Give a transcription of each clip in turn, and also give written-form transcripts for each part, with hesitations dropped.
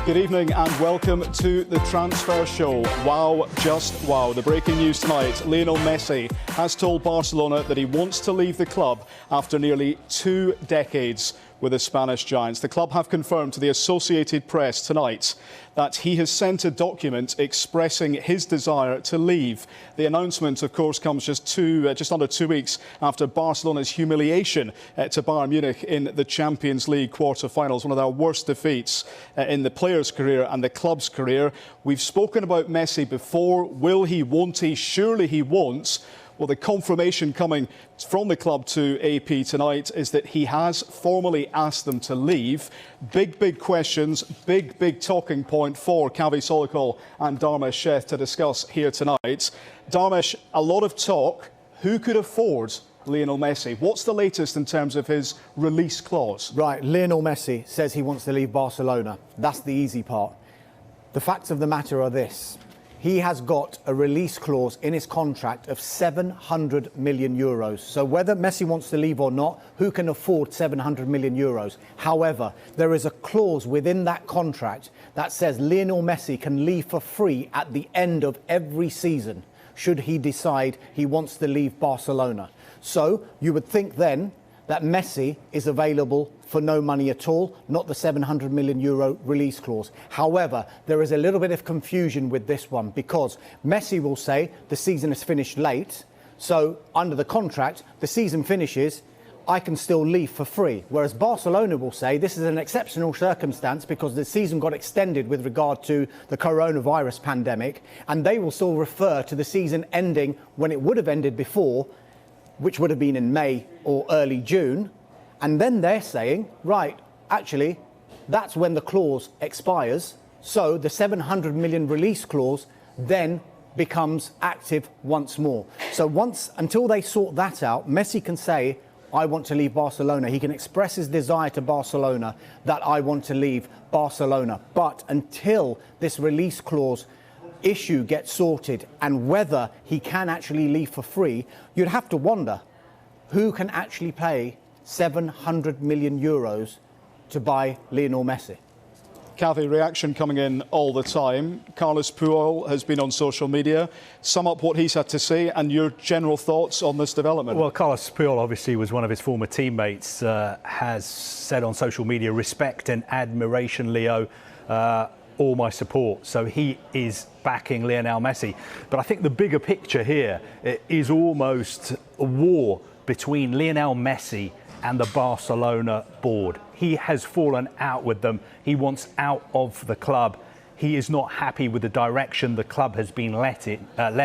Good evening and welcome to the Transfer Show. Wow, just wow. The breaking news tonight, Lionel Messi has told Barcelona that he wants to leave the club after nearly 2 decades with the Spanish Giants. The club have confirmed to the Associated Press tonight that he has sent a document expressing his desire to leave. The announcement, of course, comes just under 2 weeks after Barcelona's humiliation to Bayern Munich in the Champions League quarter-finals, one of their worst defeats in the player's career and the club's career. We've spoken about Messi before. Will he, won't he? Surely he won't. Well, the confirmation coming from the club to AP tonight is that he has formally asked them to leave. Big questions, big talking point for Kavi Solikol and Dharmesh Sheth to discuss here tonight. Dharmesh, a lot of talk. Who could afford Lionel Messi? What's the latest in terms of his release clause? Right, Lionel Messi says he wants to leave Barcelona. That's the easy part. The facts of the matter are this. He has got a release clause in his contract of 700 million euros. So whether Messi wants to leave or not, who can afford 700 million euros? However, there is a clause within that contract that says Lionel Messi can leave for free at the end of every season, should he decide he wants to leave Barcelona. So you would think then that Messi is available for no money at all, not the 700 million euro release clause. However, there is a little bit of confusion with this one because Messi will say the season is finished late, so under the contract, the season finishes, I can still leave for free. Whereas Barcelona will say this is an exceptional circumstance because the season got extended with regard to the coronavirus pandemic, and they will still refer to the season ending when it would have ended before, which would have been in May or early June. And then they're saying, right, actually, that's when the clause expires. So the 700 million release clause then becomes active once more. So until they sort that out, Messi can say, I want to leave Barcelona. He can express his desire to Barcelona that I want to leave Barcelona. But until this release clause issue gets sorted and whether he can actually leave for free, you'd have to wonder who can actually pay 700 million euros to buy Lionel Messi. Kathy, reaction coming in all the time. Carlos Puyol has been on social media. Sum up what he's had to say and your general thoughts on this development. Well, Carlos Puyol obviously was one of his former teammates, has said on social media, respect and admiration, Leo. All my support. So he is backing Lionel Messi. But I think the bigger picture here is almost a war between Lionel Messi and the Barcelona board. He has fallen out with them. He wants out of the club. He is not happy with the direction the club has been led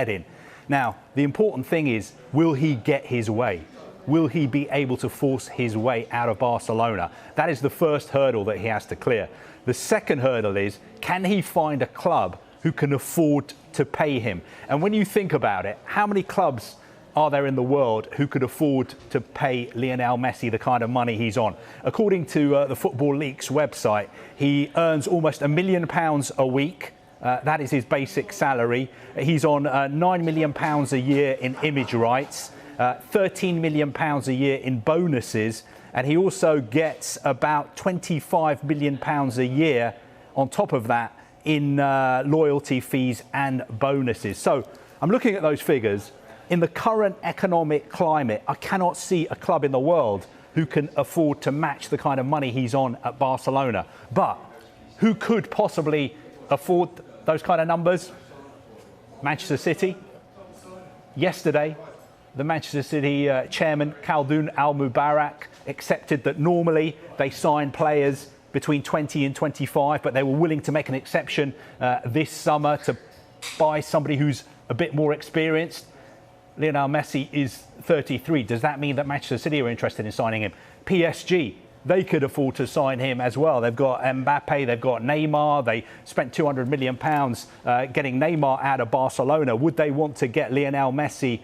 in. Now, the important thing is, will he get his way? Will he be able to force his way out of Barcelona? That is the first hurdle that he has to clear. The second hurdle is, can he find a club who can afford to pay him? And when you think about it, how many clubs are there in the world who could afford to pay Lionel Messi the kind of money he's on? According to the Football Leaks website, he earns almost £1 million a week. That is his basic salary. He's on £9 million a year in image rights, £13 million a year in bonuses, and he also gets about £25 million a year on top of that in loyalty fees and bonuses. So I'm looking at those figures. In the current economic climate, I cannot see a club in the world who can afford to match the kind of money he's on at Barcelona. But who could possibly afford those kind of numbers? Manchester City. Yesterday, the Manchester City chairman, Khaldoon Al-Mubarak, accepted that normally they sign players between 20 and 25, but they were willing to make an exception this summer to buy somebody who's a bit more experienced. Lionel Messi is 33. Does that mean that Manchester City are interested in signing him? PSG, they could afford to sign him as well. They've got Mbappe, they've got Neymar. They spent £200 million getting Neymar out of Barcelona. Would they want to get Lionel Messi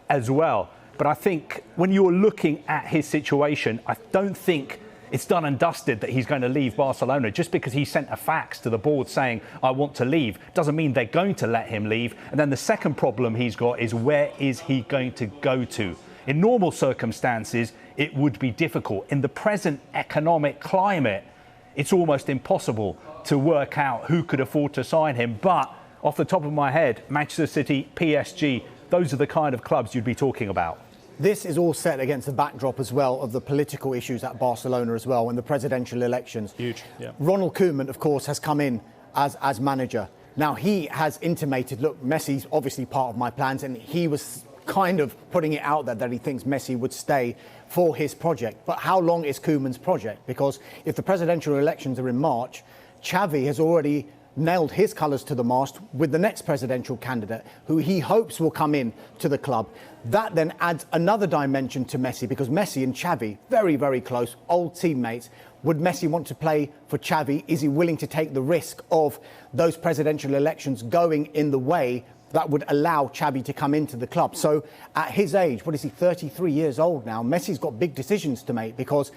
as well? But I think when you're looking at his situation, I don't think it's done and dusted that he's going to leave Barcelona. Just because he sent a fax to the board saying, I want to leave, doesn't mean they're going to let him leave. And then the second problem he's got is, where is he going to go to? In normal circumstances, it would be difficult. In the present economic climate, it's almost impossible to work out who could afford to sign him. But off the top of my head, Manchester City, PSG, those are the kind of clubs you'd be talking about. This is all set against the backdrop as well of the political issues at Barcelona as well and the presidential elections. Huge, yeah. Ronald Koeman, of course, has come in as manager. Now, he has intimated, look, Messi's obviously part of my plans, and he was kind of putting it out there that he thinks Messi would stay for his project. But how long is Koeman's project? Because if the presidential elections are in March, Xavi has already nailed his colours to the mast with the next presidential candidate, who he hopes will come in to the club. That then adds another dimension to Messi, because Messi and Xavi, very, very close, old teammates. Would Messi want to play for Xavi? Is he willing to take the risk of those presidential elections going in the way that would allow Xavi to come into the club? So at his age, what is he, 33 years old now? Messi's got big decisions to make, because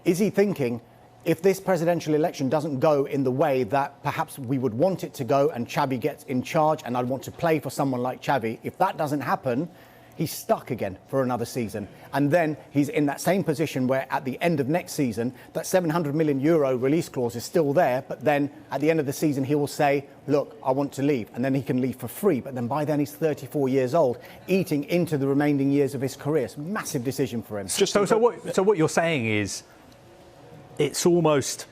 is he thinking, if this presidential election doesn't go in the way that perhaps we would want it to go and Xavi gets in charge and I'd want to play for someone like Xavi, if that doesn't happen, he's stuck again for another season. And then he's in that same position where at the end of next season, that €700 million release clause is still there. But then at the end of the season, he will say, look, I want to leave. And then he can leave for free. But then by then he's 34 years old, eating into the remaining years of his career. It's a massive decision for him. So what you're saying is, it's almost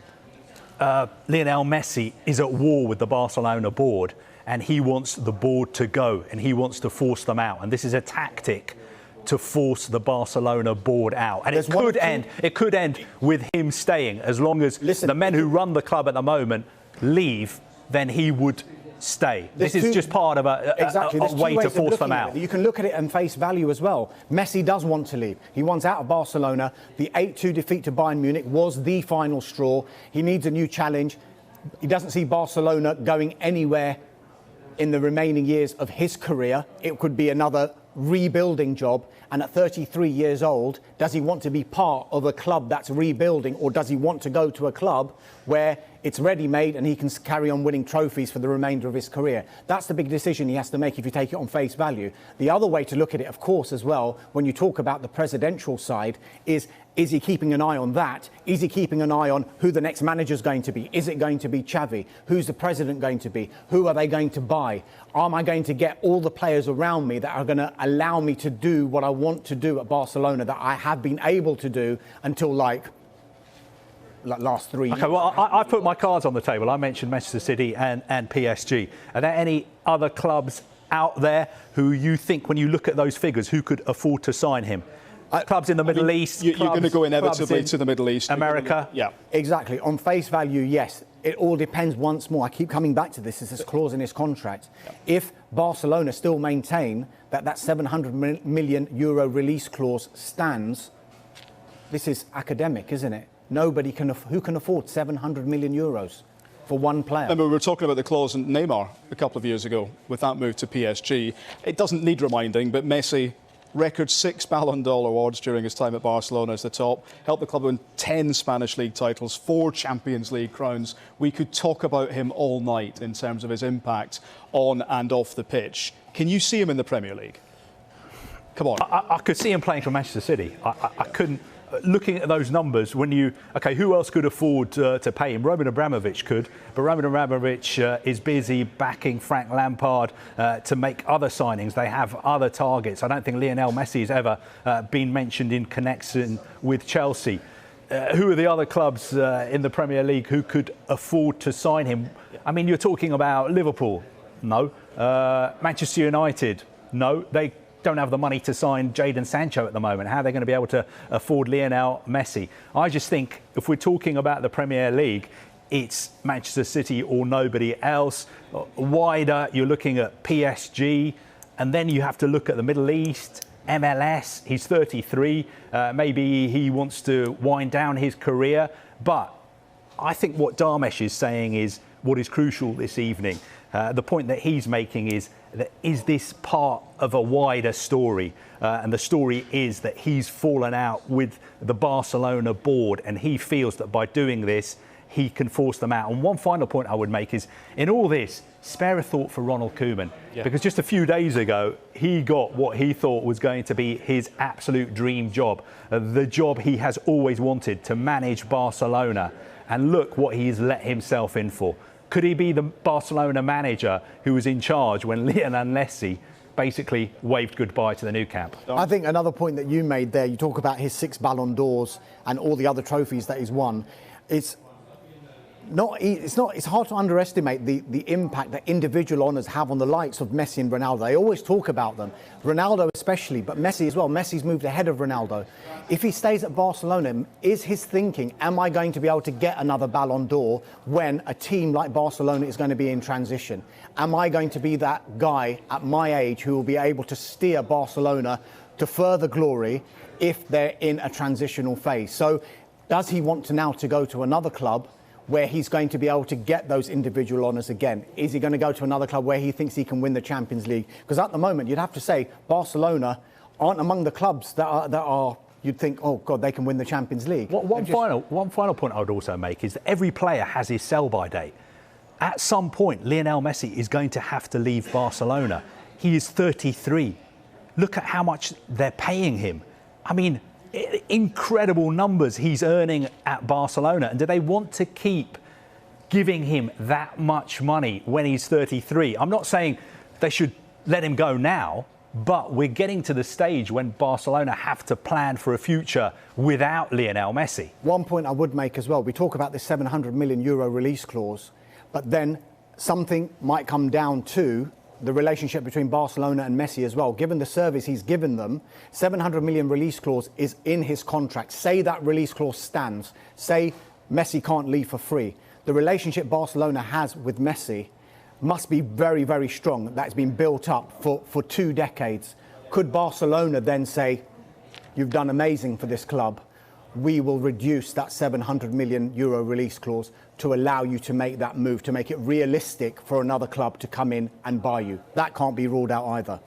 Lionel Messi is at war with the Barcelona board, and he wants the board to go, and he wants to force them out. And this is a tactic to force the Barcelona board out. And it could end with him staying, as long as the men who run the club at the moment leave, then he would stay. This is just part of a way to force them out. You can look at it and face value as well. Messi does want to leave. He wants out of Barcelona. The 8-2 defeat to Bayern Munich was the final straw. He needs a new challenge. He doesn't see Barcelona going anywhere in the remaining years of his career. It could be another rebuilding job. And at 33 years old, does he want to be part of a club that's rebuilding, or does he want to go to a club where it's ready-made and he can carry on winning trophies for the remainder of his career? That's the big decision he has to make if you take it on face value. The other way to look at it, of course, as well, when you talk about the presidential side, is he keeping an eye on that? Is he keeping an eye on who the next manager is going to be? Is it going to be Xavi? Who's the president going to be? Who are they going to buy? Am I going to get all the players around me that are going to allow me to do what I want to do at Barcelona, that I have been able to do until like last 3 years? Okay, well, I put my cards on the table. I mentioned Manchester City and PSG. Are there any other clubs out there who you think, when you look at those figures, who could afford to sign him? Clubs in the Middle East. You're going to go inevitably to the Middle East. America. Yeah. Exactly. On face value, yes. It all depends once more. I keep coming back to this. There's this clause in his contract. Yeah. If Barcelona still maintain that €700 million release clause stands, this is academic, isn't it? Nobody can. Who can afford €700 million for one player? Remember, we were talking about the clause in Neymar a couple of years ago with that move to PSG. It doesn't need reminding, but Messi, record 6 Ballon d'Or awards during his time at Barcelona as the top. Helped the club win 10 Spanish league titles, 4 Champions League crowns. We could talk about him all night in terms of his impact on and off the pitch. Can you see him in the Premier League? Come on. I could see him playing for Manchester City. I couldn't. Looking at those numbers, who else could afford to pay him? Roman Abramovich could, but Roman Abramovich is busy backing Frank Lampard to make other signings. They have other targets. I don't think Lionel Messi has ever been mentioned in connection with Chelsea. Who are the other clubs in the Premier League who could afford to sign him? I mean, you're talking about Liverpool. No. Manchester United. No. They don't have the money to sign Jadon Sancho at the moment. How are they going to be able to afford Lionel Messi? I just think if we're talking about the Premier League, it's Manchester City or nobody else. Wider, you're looking at PSG, and then you have to look at the Middle East, MLS. He's 33. Maybe he wants to wind down his career. But I think what Darmesh is saying is what is crucial this evening. The point that he's making is this part of a wider story? And the story is that he's fallen out with the Barcelona board, and he feels that by doing this, he can force them out. And one final point I would make is, in all this, spare a thought for Ronald Koeman. Yeah. Because just a few days ago, he got what he thought was going to be his absolute dream job. The job he has always wanted, to manage Barcelona. And look what he's let himself in for. Could he be the Barcelona manager who was in charge when Lionel Messi basically waved goodbye to the Nou Camp? I think another point that you made there, you talk about his 6 Ballon d'Ors and all the other trophies that he's won. It's hard to underestimate the impact that individual honours have on the likes of Messi and Ronaldo. They always talk about them, Ronaldo especially, but Messi as well. Messi's moved ahead of Ronaldo. If he stays at Barcelona, is his thinking, am I going to be able to get another Ballon d'Or when a team like Barcelona is going to be in transition? Am I going to be that guy at my age who will be able to steer Barcelona to further glory if they're in a transitional phase? So does he want to now to go to another club where he's going to be able to get those individual honours again? Is he going to go to another club where he thinks he can win the Champions League? Because at the moment, you'd have to say Barcelona aren't among the clubs that are you'd think, oh God, they can win the Champions League. One final point I would also make is that every player has his sell-by date. At some point, Lionel Messi is going to have to leave Barcelona. He is 33. Look at how much they're paying him. I mean, incredible numbers he's earning at Barcelona. And do they want to keep giving him that much money when he's 33? I'm not saying they should let him go now, but we're getting to the stage when Barcelona have to plan for a future without Lionel Messi. One point I would make as well, we talk about this €700 million release clause, but then something might come down to the relationship between Barcelona and Messi as well. Given the service he's given them, 700 million release clause is in his contract. Say that release clause stands. Say Messi can't leave for free. The relationship Barcelona has with Messi must be very, very strong. That's been built up for 2 decades. Could Barcelona then say, you've done amazing for this club, we will reduce that €700 million release clause to allow you to make that move, to make it realistic for another club to come in and buy you? That can't be ruled out either.